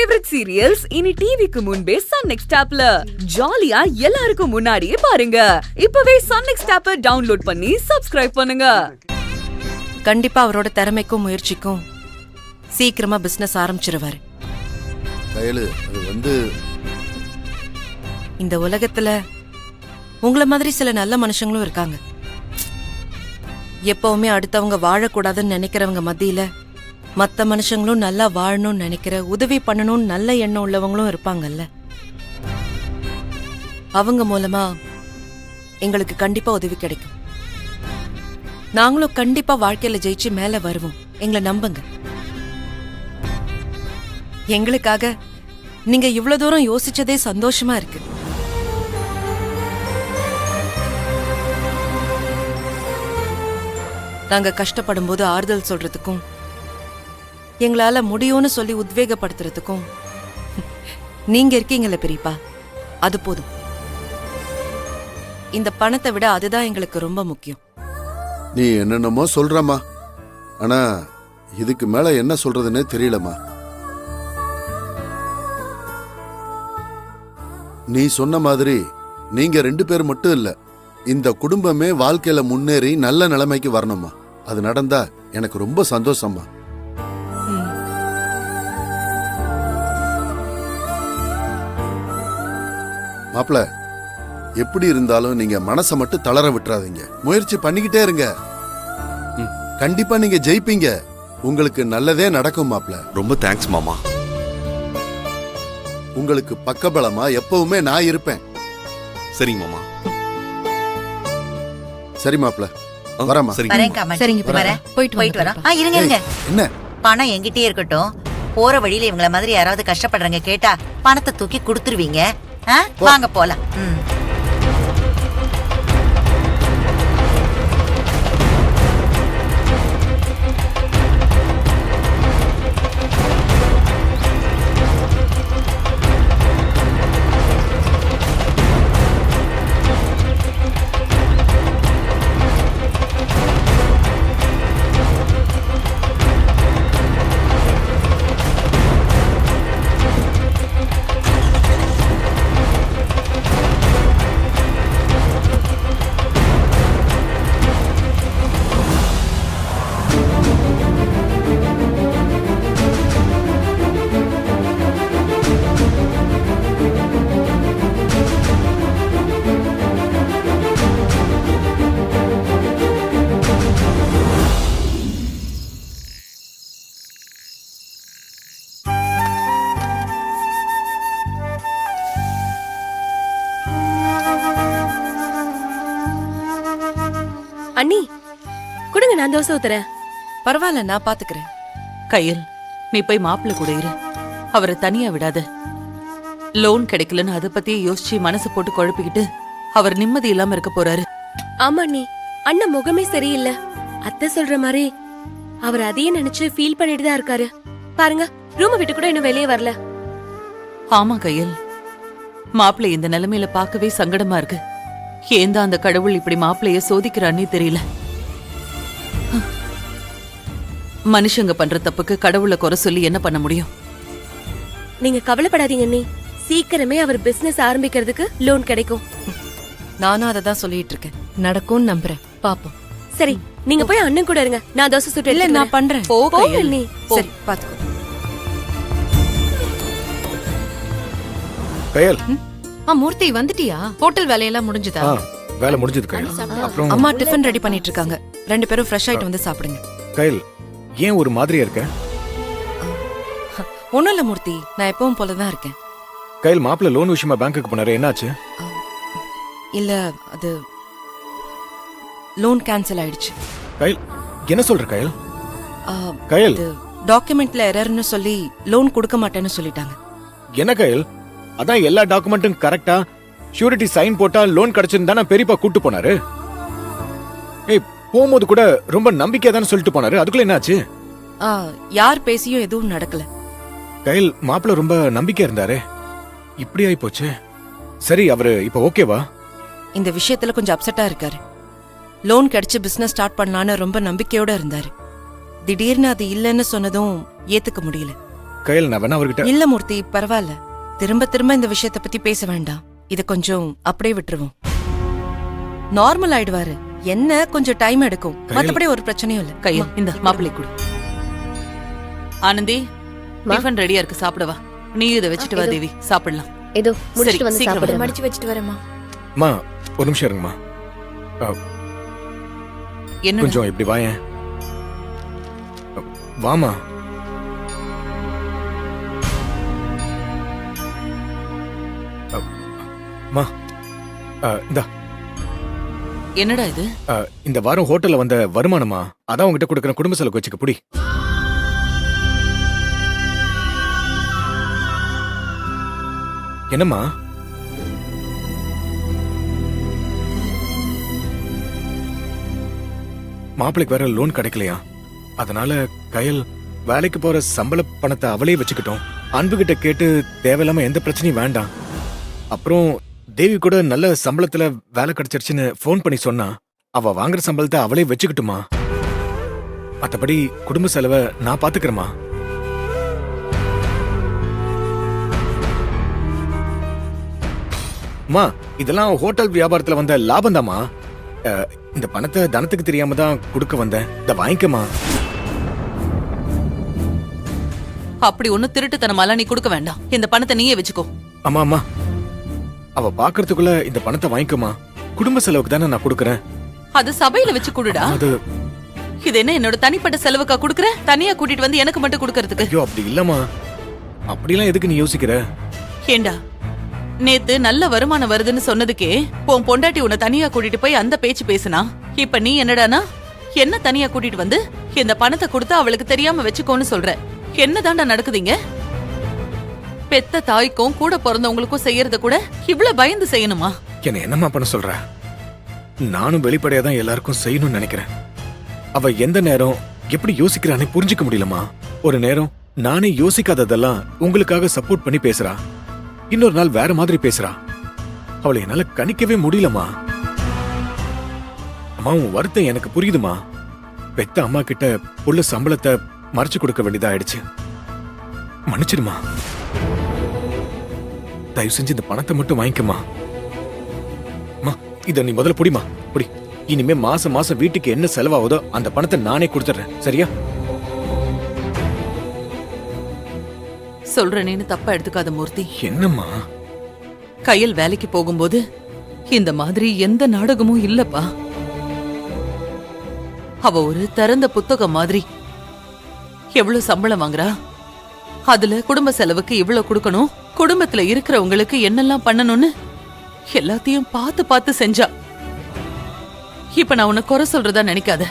Favourite serials இனி டிவிக்கு முன்பே சன் நெக்ஸ்ட் ஆப்ல ஜாலியா எல்லாருக்கும் முன்னாடியே பாருங்க. இப்பவே சன் நெக்ஸ்ட் ஆப்பை டவுன்லோட் பண்ணி சப்ஸ்கிரைப் பண்ணுங்க. கண்டிப்பா அவரோட திறமைக்கும் முயற்சிக்கும் சீக்கிரமா பிசினஸ் ஆரம்பிச்சிருவாரு. இந்த உலகத்துல உங்கள மாதிரி சில நல்ல மனுஷங்களும் இருக்காங்க. எப்பவுமே அடுத்தவங்க வாழக்கூடாதுன்னு நினைக்கிறவங்க மத்தியில மத்த மனுஷங்களும் நல்லா வாழணும்னு நினைக்கிற, உதவி பண்ணணும்னு நல்ல எண்ணம் உள்ளவங்களும் இருப்பாங்கல்ல. அவங்க மூலமா எங்களுக்கு கண்டிப்பா உதவி கிடைக்கும். நாங்களும் கண்டிப்பா வாழ்க்கையில ஜெயிச்சு மேல வருவோம். எங்களை நம்புங்க. எங்களுக்காக நீங்க இவ்வளவு தூரம் யோசிச்சதே சந்தோஷமா இருக்கு. நாங்க கஷ்டப்படும் போது ஆறுதல் சொல்றதுக்கும் எங்களால முடியும்னு சொல்லி உத்வேகப்படுத்துறதுக்கும் நீங்க இருக்கீங்கல்ல பெரியப்பா, அது போதும். இந்த பணத்தை விட அதுதான் எங்களுக்கு ரொம்ப முக்கியம். நீ என்னென்னமோ சொல்றமா, ஆனா இதுக்கு மேல என்ன சொல்றதுன்னே தெரியலமா. நீ சொன்ன மாதிரி நீங்க 2 பேர் மட்டும் இல்ல, இந்த குடும்பமே வாழ்க்கையில முன்னேறி நல்ல நிலைமைக்கு வரணுமா. அது நடந்தா எனக்கு ரொம்ப சந்தோஷமா. மாப்ள, எப்படி இருந்தாலும் நீங்க மனசை மட்டும் தளர விட்டுறாதீங்க. முயற்சி பண்ணிக்கிட்டே இருங்க. கண்டிப்பா நீங்க ஜெயிப்பீங்க. உங்களுக்கு நல்லதே நடக்கும் மாப்ள. ரொம்ப தேங்க்ஸ் மாமா. உங்களுக்கு பக்கபலமா எப்பவுமே நான் இருப்பேன். சரிங்க மாமா. சரி மாப்ள, வரமா. சரிங்க, போயிட்டு வரேன். இருங்க. என்ன பணம் என்கிட்டயே இருக்கட்டும். போற வழியில இவங்கள மாதிரி யாராவது கஷ்டப்படுறாங்க கேட்டா பணத்தை தூக்கி கொடுத்துருவீங்க. வாங்க போலாம். அண்ணி கொடுங்க, நான் தோசை ஊத்துறேன். பரவாயில்ல, நான் பாத்துக்கிறேன். கையல், நீ போய் மாப்பிள்ள கூட இரு. அவரை தனியா விடாத. லோன் கிடைக்கலன்னு அதை பத்தி யோசிச்சு மனசு போட்டு குழப்பிக்கிட்டு அவர் நிம்மதி இல்லாம இருக்க போறாரு. ஆமா அண்ணி, அண்ணன் முகமே சரியில்லை. அத்தை சொல்ற மாதிரி அவர் அதையே நினைச்சு ஃபீல் பண்ணிட்டு தான் இருக்காரு. பாருங்க, ரூம் விட்டு கூட இன்னும் வெளியே வரல. ஆமா கையல், மாப்பிள்ளை இந்த நிலைமையில பார்க்கவே சங்கடமா இருக்கு. ஏந்தா அந்த கடவுள் இப்படி மாப்பிள்ளைய சோதிக்கிறான்னே தெரியல. மனுஷங்க பண்ற தப்புக்கு கடவுளை குறை சொல்லி என்ன பண்ண முடியும்? நீங்க கவலைப்படாதீங்க அண்ணி, சீக்கிரமே அவர் பிசினஸ் ஆரம்பிக்கிறதுக்கு லோன் கிடைக்கும். நானும் அதை தான் சொல்லிட்டு இருக்கேன். நடக்கும்னு நம்புறேன். பாப்போம். சரி, நீங்க போய் அண்ணன் கூட இருங்க. நான் தோசை சுட்டு இல்ல, நான் பண்றேன். அண்ணி. சரி, பாத்துக்கோ. கயல், மூர்த்தி வந்துட்டியா? ஹோட்டல் வேலையெல்லாம் முடிஞ்சுதா? வேலை முடிஞ்சது கயல். அப்புறம் அம்மா டிஃபன் ரெடி பண்ணிட்டு இருக்காங்க. 2 பேரும் ஃப்ரெஷ் ஆயிட்டு வந்து சாப்பிடுங்க. கயல், ஏன் ஒரு மாதிரியா இருக்க? ஒண்ணும் இல்ல மூர்த்தி, நான் எப்பவும் போலதான் இருக்கேன். கயல், மாப்பிள்ள லோன் விஷயமா பேங்க்குக்கு போனாரு, என்னாச்சு? இல்ல, அது லோன் கேன்சல் ஆயிடுச்சு. கயல், என்ன சொல்ற கயல்? கயல், டாக்குமெண்ட்ல எரர்னு சொல்லி லோன் கொடுக்க மாட்டேன்னு சொல்லிட்டாங்க. என்ன கயல், அதான் எல்லா டாக்குமெண்ட்டும் கரெக்டா ஷூரிட்டி சைன் போட்டா லோன் கிடைச்சிருந்தா பெரியப்பா கூட்டு போனாரு. ஏய், போகும்போது கூட ரொம்ப நம்பிக்கையா தானே சொல்லிட்டு போனாரு. அதுக்குள்ள என்னாச்சு? யார் பேசியும் எதுவும் நடக்கல. கயல், மாப்பிள்ள ரொம்ப நம்பிக்கையா இருந்தாரு, இப்படி ஆயி போச்சு. சரி, அவரு இப்ப ஓகேவா? இந்த விஷயத்துல கொஞ்சம் அப்செட்டா இருக்காரு. லோன் கிடைச்சு பிசினஸ் ஸ்டார்ட் பண்ணலான்னு ரொம்ப நம்பிக்கையோட இருந்தாரு. திடீர்னு அது இல்லைன்னு சொன்னதும் ஏத்துக்க முடியல. கையில் நான் வேணா அவர்கிட்ட இல்ல மூர்த்தி பரவாயில்ல. திரும்ப திரும்ப இந்த விஷயத்த பத்தி பேச வேண்டாம். இத கொஞ்சம் அப்படியே விட்டுருவோம். நார்மல் ஆயிடுவாரு. என்ன கொஞ்சம் டைம் எடுக்கும். மத்தபடி ஒரு பிரச்சனையும் இல்ல. கையில் இந்த மாப்பிள்ளை கொடு. ஆனந்தி, டிஃபன் ரெடியா இருக்கு, சாப்பிடவா. நீ இதை வச்சுட்டு வா தேவி, சாப்பிடலாம். ஏதோ சரி, முடிச்சிட்டு வந்து சீக்கிரம் சாப்பிடுறேன். மடிச்சு வச்சுட்டு வரேம்மா. அம்மா ஒரு நிமிஷம் இருங்கம்மா. என்ன கொஞ்சம் இப்படி வாயேன். வாமா. அம்மா, இந்தா. என்னடா இது? இந்த வாரம் ஹோட்டல்ல வந்த வருமானமா, அதான் உங்ககிட்ட கொடுக்குற குடும்ப செலவுக்கு வச்சுக்க புடி. என்னம்மா? மாப்பிளைக்கு வேற லோன் கிடைக்கலையா, அதனால கயல் வேலைக்கு போற சம்பள பணத்தை அவளே வச்சுக்கிட்டோம். அன்பு கிட்ட கேட்டு தேவையில்லாம எந்த பிரச்சனையும் வேண்டாம். அப்புறம் தேவி கூட நல்ல சம்பளத்துல வேலை கிடைச்சிருச்சுன்னு போன் பண்ணி சொன்னா, அவ வாங்குற சம்பளத்தை அவளே வச்சுக்கிட்டுமா. மத்தபடி குடும்ப செலவை நான் பாத்துக்கிறேமா. அம்மா, இதெல்லாம் ஹோட்டல் வியாபாரத்துல வந்த லாபம் தாமா. இந்த பணத்தை தனத்துக்கு தெரியாம தான் கொடுக்க வந்தேன். இத வாங்கிக்கமா. அப்படி ஒண்ணு திருட்டுத்தனமாலாம் நீ கொடுக்க வேண்டாம். இந்த பணத்தை நீயே வச்சுக்கோ. அம்மா அம்மா, அவ பாக்குறதுக்குள்ள இந்த பணத்தை வாங்கிக்கமா. குடும்ப செலவுக்கு தானே நான் கொடுக்கறேன். அது சபையில வச்சு கொடுடா. அது இது என்ன என்னோட தனிப்பட்ட செலவுக்கா கொடுக்கற? தனியா கூட்டிட்டு வந்து எனக்கு மட்டும் கொடுக்கறதுக்கு? ஐயோ அப்படி இல்லம்மா. அப்படிலாம் எதுக்கு நீ யோசிக்கிற? ஏண்டா, நேத்து நல்ல வருமானம் வருதுன்னு சொன்னதுக்கே உன் பொண்டாட்டி உன்னை தனியா கூட்டிட்டு போய் அந்த பேச்சு பேசுனா, இப்ப நீ என்னடானா என்ன தனியா கூட்டிட்டு வந்து இந்த பணத்தை கொடுத்து அவளுக்கு தெரியாம வச்சுக்கோன்னு சொல்ற. என்னதாண்டா நடக்குதுங்க? பெத்த தாய்க்கும் கூட பிறந்தவங்களுக்கும் செய்யறத கூட இவ்வளவு பயந்து செய்யணுமா? என்ன என்னம்மா பண்ண சொல்ற? நானும் வெளிப்படையா தான் எல்லாருக்கும் செய்யணும்னு நினைக்கிறேன். அவ எந்த நேரம் எப்படி யோசிக்கிறானே புரிஞ்சுக்க முடியலமா. ஒரு நேரம் நானே யோசிக்காததெல்லாம் உங்களுக்காக சப்போர்ட் பண்ணி பேசுறா. இன்னொரு நாள் வேற மாதிரி பேசுறா. அவளை என்னால கணிக்கவே முடியலமா. அம்மா, உன் வருத்தம் எனக்கு புரியுதுமா. பெத்த அம்மா கிட்ட உள்ள சம்பளத்தை மறைச்சு கொடுக்க வேண்டியதா ஆயிடுச்சு. மன்னிச்சிடுமா. தயவு செஞ்சு இந்த பணத்தை மட்டும் வாங்கிக்கமா. இத நீ முதல்ல புடிமா, புடி. இனிமே மாசம் மாசம் வீட்டுக்கு என்ன செலவாகுதோ அந்த பணத்தை நானே கொடுத்துறேன், சரியா? சொல்றேன்னு தப்பா எடுத்துக்காத மூர்த்தி. என்னம்மா? கையில் வேலைக்கு போகும்போது இந்த மாதிரி எந்த நாடகமும் இல்லப்பா. அவ ஒரு திறந்த புத்தகம் மாதிரி. எவ்வளவு சம்பளம் வாங்குறா, அதுல குடும்ப செலவுக்கு இவ்வளவு கொடுக்கணும், குடும்பத்துல இருக்கிறவங்களுக்கு என்னெல்லாம் பண்ணணும்னு எல்லாத்தையும் பார்த்து பார்த்து செஞ்சா. இப்ப நான் உன்னை குறை சொல்றதா நினைக்காத.